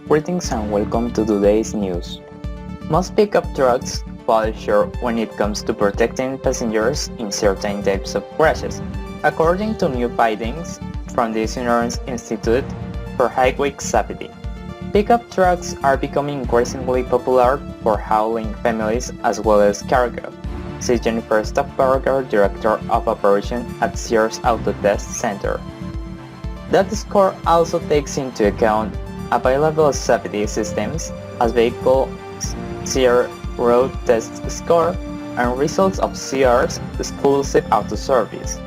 Greetings and welcome to today's news. Most pickup trucks fall short when it comes to protecting passengers in certain types of crashes, according to new findings from the Insurance Institute for Highway Safety. Pickup trucks are becoming increasingly popular for hauling families as well as cargo, says Jennifer Stockberger, Director of Operations at Sears Auto Test Center. That score also takes into account available safety systems as vehicles Sears Road Test Score and results of Sears exclusive auto service,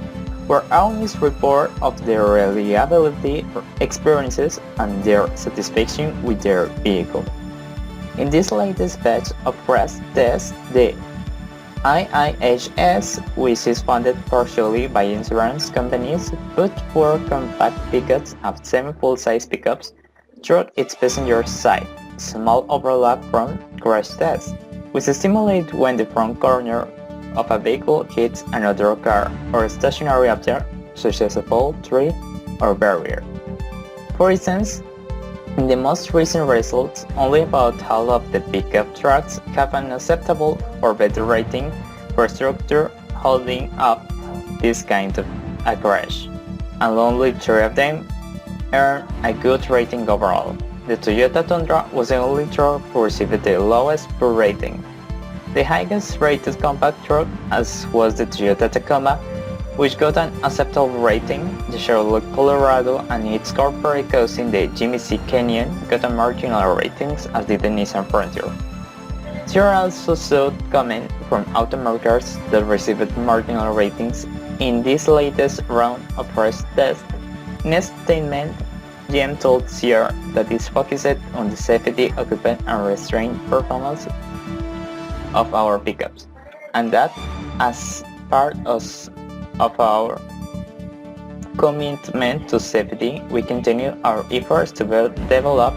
where owners report of their reliability experiences and their satisfaction with their vehicle. In this latest batch of crash tests, the IIHS, which is funded partially by insurance companies, put 4 compact pickups of 7 full-size pickups through its passenger side, small overlap from crash tests, which stimulate when the front corner of a vehicle hits another car or a stationary object such as a pole, tree, or barrier. For instance, in the most recent results, only about half of the pickup trucks have an acceptable or better rating for structure holding up this kind of a crash, and only 3 of them earn a good rating overall. The Toyota Tundra was the only truck to receive the lowest per rating. The highest rated compact truck, as was the Toyota Tacoma, which got an acceptable rating. The Charlotte Colorado and its corporate cousin the Jimmy C. Canyon got a marginal ratings, as did the Nissan Frontier. There also saw comment from automakers that received marginal ratings in this latest round of crash tests. In a statement, GM told Sears that it's focused on the safety, occupant, and restraint performance of our pickups, and that as part of our commitment to safety, we continue our efforts to develop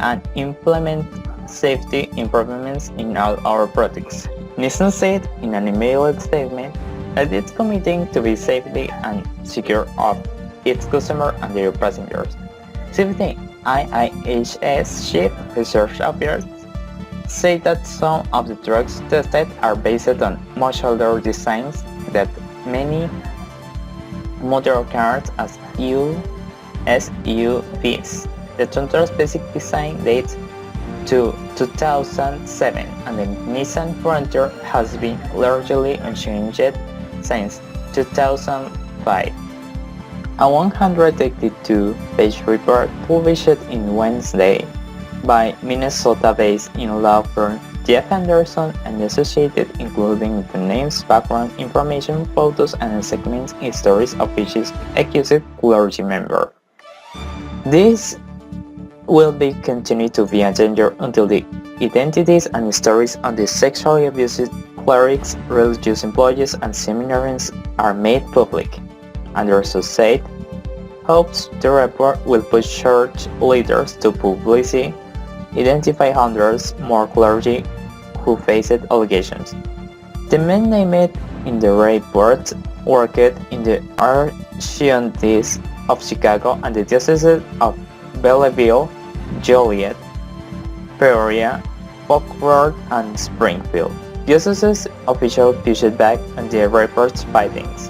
and implement safety improvements in all our products. Nissan said in an emailed statement that it's committing to be safety and secure of its customers and their passengers. Safety IIHS chief research officer say that some of the trucks tested are based on much older designs that many motor cars as SUVs. The Tundra's basic design dates to 2007, and the Nissan Frontier has been largely unchanged since 2005. A 182-page report published in Wednesday by Minnesota-based law firm Jeff Anderson and Associated, including the names, background information, photos, and segments histories of each accused clergy member. This will be continued to be a danger until the identities and stories of the sexually abused clerics, religious employees, and seminarians are made public. Anderson said, hopes the report will push church leaders to publicly identify hundreds more clergy who faced allegations. The men named in the report worked in the Archdiocese of Chicago and the Diocese of Belleville, Joliet, Peoria, Fort Worth, and Springfield. Dioceses officials pushed back on the report's findings.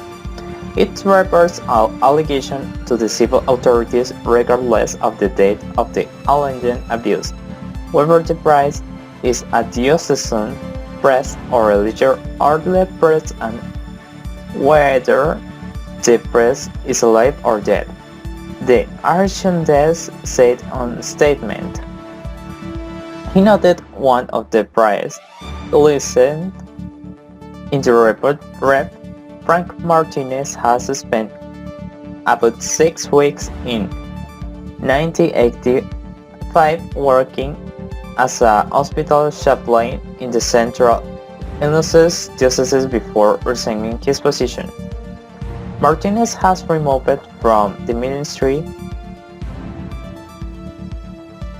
It reports all allegations to the civil authorities regardless of the date of the alleged abuse, whether the price is a diocesan priest or religious orderly priest, and whether the priest is alive or dead, the Archdiocese said on a statement. He noted one of the priests listened in the report. Rev. Frank Martinez has spent about 6 weeks in 1985 working as a hospital chaplain in the Central Illinois Diocese before resigning his position. Martinez has removed from the ministry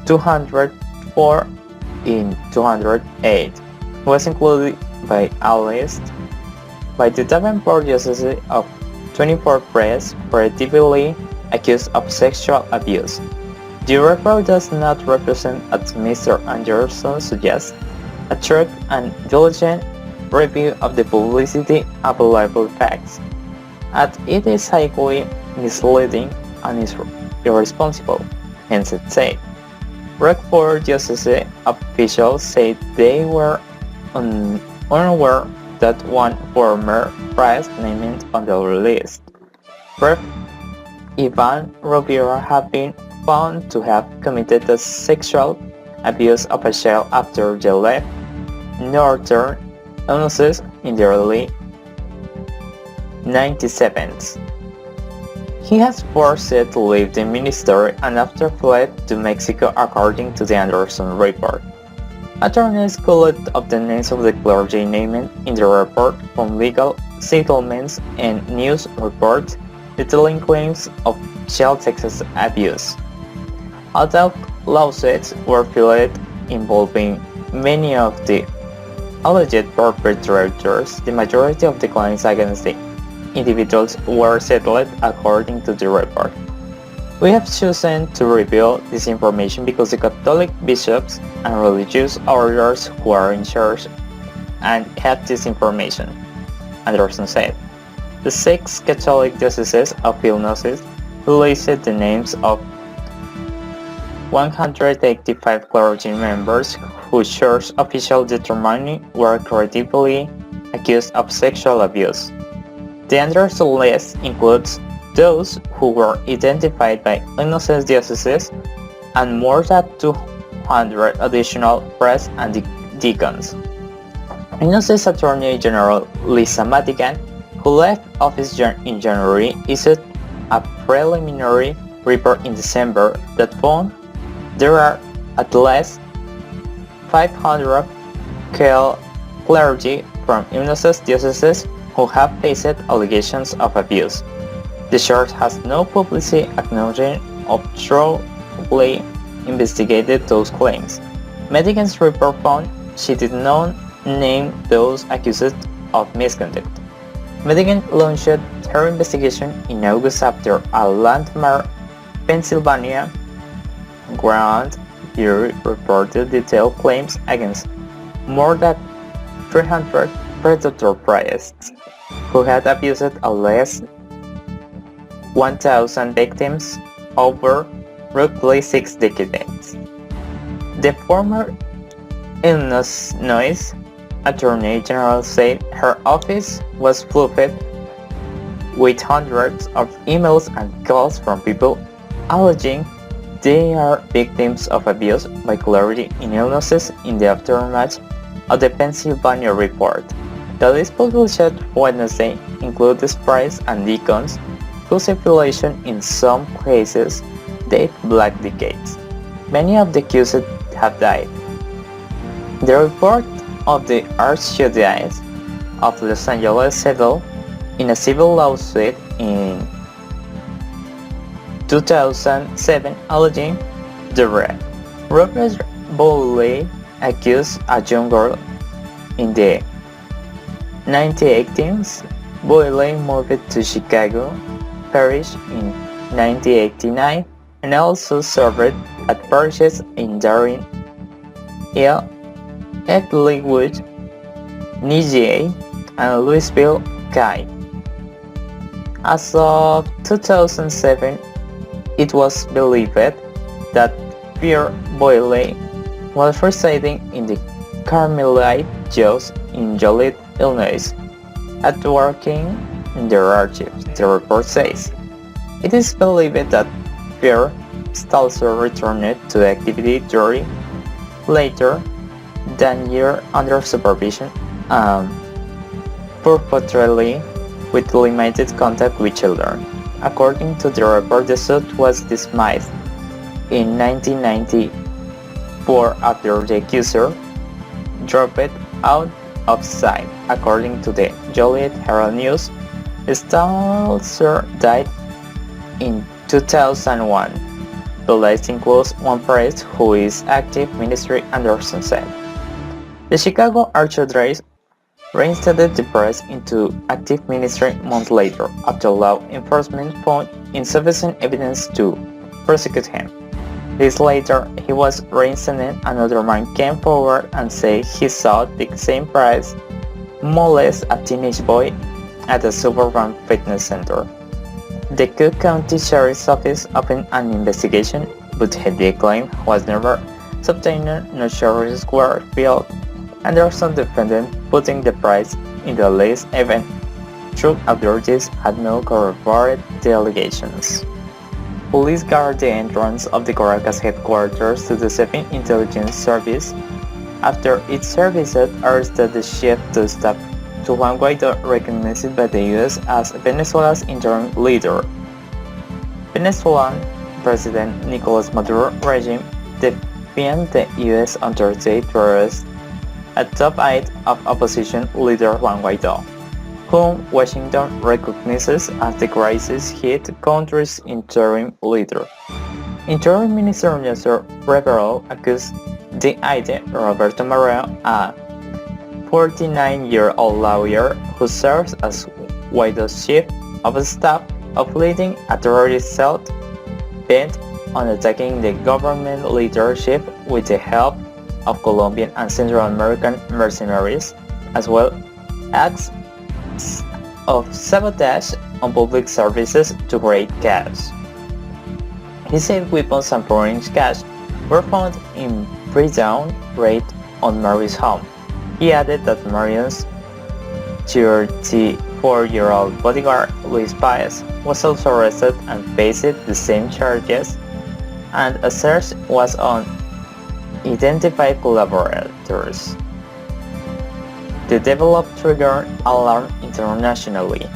204 in 208, was included by a list by the Davenport Diocese of 24 priests relatively accused of sexual abuse. The report does not represent, as Mr. Anderson suggests, a true and diligent review of the publicly available facts, as it is highly misleading and is irresponsible. Hence it said. Rockport diocese officials said they were unaware that one former priest named on the list, Rev. Ivan Rovira, had been found to have committed the sexual abuse of a child after they left Northern Illinois in the early 1970s. He has forced to leave the ministry and after fled to Mexico, according to the Anderson report. Attorneys could obtain names of the clergy named in the report from legal settlements and news reports detailing claims of child sexual abuse. Although lawsuits were filed involving many of the alleged perpetrators, the majority of the claims against the individuals were settled according to the report. We have chosen to reveal this information because the Catholic bishops and religious orders who are in charge and have this information, Anderson said. The 6 Catholic dioceses of Illinois listed the names of 185 clergy members whose church officials determined were credibly accused of sexual abuse. The Anderson list includes those who were identified by Illinois dioceses and more than 200 additional priests and deacons. Illinois Attorney General Lisa Madigan, who left office in January, issued a preliminary report in December that found there are at least 500 clergy from Illinois dioceses who have faced allegations of abuse. The church has no publicly acknowledged or thoroughly investigated those claims. Madigan's report found she did not name those accused of misconduct. Madigan launched her investigation in August after a landmark Pennsylvania grand jury reported detailed claims against more than 300 predator priests who had abused at least 1,000 victims over roughly 6 decades. The former Illinois Attorney General said her office was flooded with hundreds of emails and calls from people alleging they are victims of abuse by clergy in Illinois in the aftermath of the Pennsylvania report. The list published Wednesday includes priests and deacons whose affiliation in some cases date back decades. Many of the accused have died. The report of the Archdiocese of Los Angeles settled in a civil lawsuit in 2007 alleging the rape. Robert Bowley accused a young girl in the 1980s. Bowley moved to Chicago Parish in 1989 and also served at parishes in Darien, Edleywood, Nigie, and Louisville, Kai. As of 2007, it was believed that Pierre Boyle was residing in the Carmelite Joes in Joliet, Illinois, at working in their archives, the report says. It is believed that Pierre Stalzer returned to the activity during later that year under supervision, purportedly with limited contact with children. According to the report, the suit was dismissed in 1994 after the accuser dropped out of sight. According to the Joliet Herald News, Stalzer died in 2001. The list includes one priest who is active ministry, Anderson said. The Chicago Archdiocese reinstated the priest into active ministry months later after law enforcement found insufficient evidence to prosecute him. Days later, he was reinstated. Another man came forward and said he saw the same price molest a teenage boy at a suburban fitness center. The Cook County Sheriff's Office opened an investigation, but the claim was never subpoenaed, no charges were filed, and there are some defendants putting the price in the list even though authorities had not corroborated the allegations. Police guard the entrance of the Caracas headquarters to the Civil Intelligence Service after its services arrested the chief of staff to Juan Guaidó, recognized by the U.S. as Venezuela's interim leader. Venezuelan President Nicolas Maduro regime defied the U.S. authority to arrest a top aide of opposition leader Juan Guaidó, whom Washington recognizes as the crisis-hit country's interim leader. Interim Minister Rafael accused the aide Roberto Marrero, a 49-year-old lawyer who serves as Guaidó's chief of staff, of leading a terrorist cell bent on attacking the government leadership with the help of Colombian and Central American mercenaries, as well as of sabotage on public services to create chaos. He said weapons and foreign cash were found in pre-dawn raid on Mario's home. He added that Mario's 34-year-old bodyguard, Luis Paez, was also arrested and faced the same charges, and a search was on identified collaborators. The development triggered alarm internationally.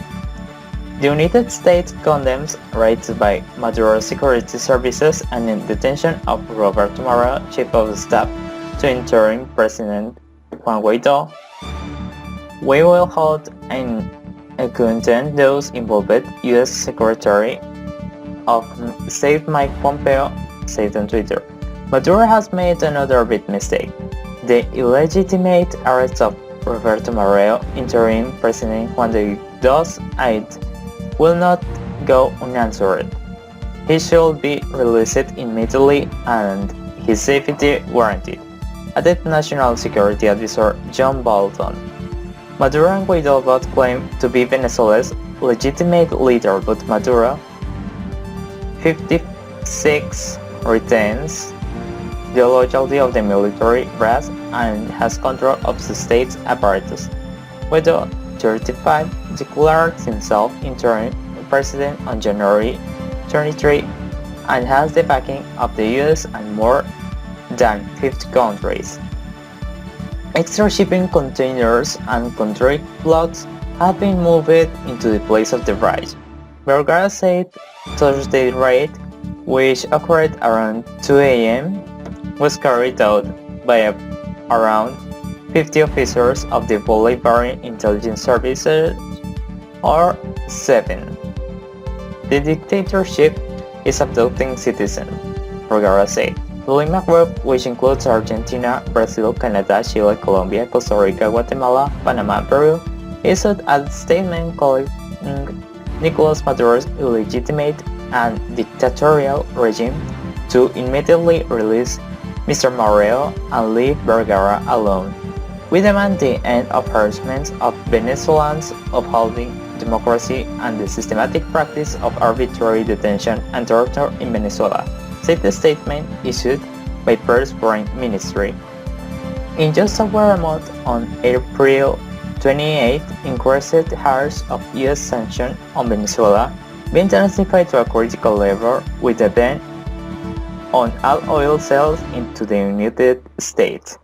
The United States condemns raids by Maduro's security services and the detention of Roberto Marrero, chief of staff to interim President Juan Guaidó. We will hold and contain those involved, U.S. Secretary of State Mike Pompeo said on Twitter. Maduro has made another big mistake. The illegitimate arrest of Roberto Marrero, interim President Juan Guaidó's aide, will not go unanswered. He should be released immediately and his safety guaranteed, added National Security Advisor John Bolton. Maduro and Guaidó both claim to be Venezuela's legitimate leader, but Maduro, 56, retains the loyalty of the military brass and has control of the state's apparatus. Guaidó, 35, declared himself interim president on January 23 and has the backing of the US and more than 50 countries. Extra shipping containers and contract loads have been moved into the place of the raid. Vargas said Thursday raid, which occurred around 2 a.m., was carried out by around 50 officers of the Bolivarian Intelligence Services, or 7. The dictatorship is abducting citizens, Vargas said. The Lima Group, which includes Argentina, Brazil, Canada, Chile, Colombia, Costa Rica, Guatemala, Panama, and Peru, issued a statement calling Nicolas Maduro's illegitimate and dictatorial regime to immediately release Mr. Marrero and leave Vargas alone. We demand the end of harassment of Venezuelans, upholding democracy and the systematic practice of arbitrary detention and torture in Venezuela, said the statement issued by Peru's Foreign Ministry. In just over a month, on April 28, increased hours of U.S. sanctions on Venezuela being intensified to a critical level with a ban on all oil sales into the United States,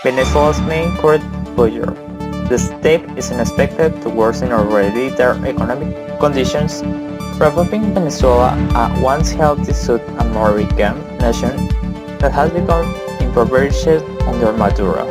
Venezuela's main crude buyer. The step is expected to worsen already their economic conditions, reviving Venezuela, a once healthy South American nation that has become impoverished under Maduro.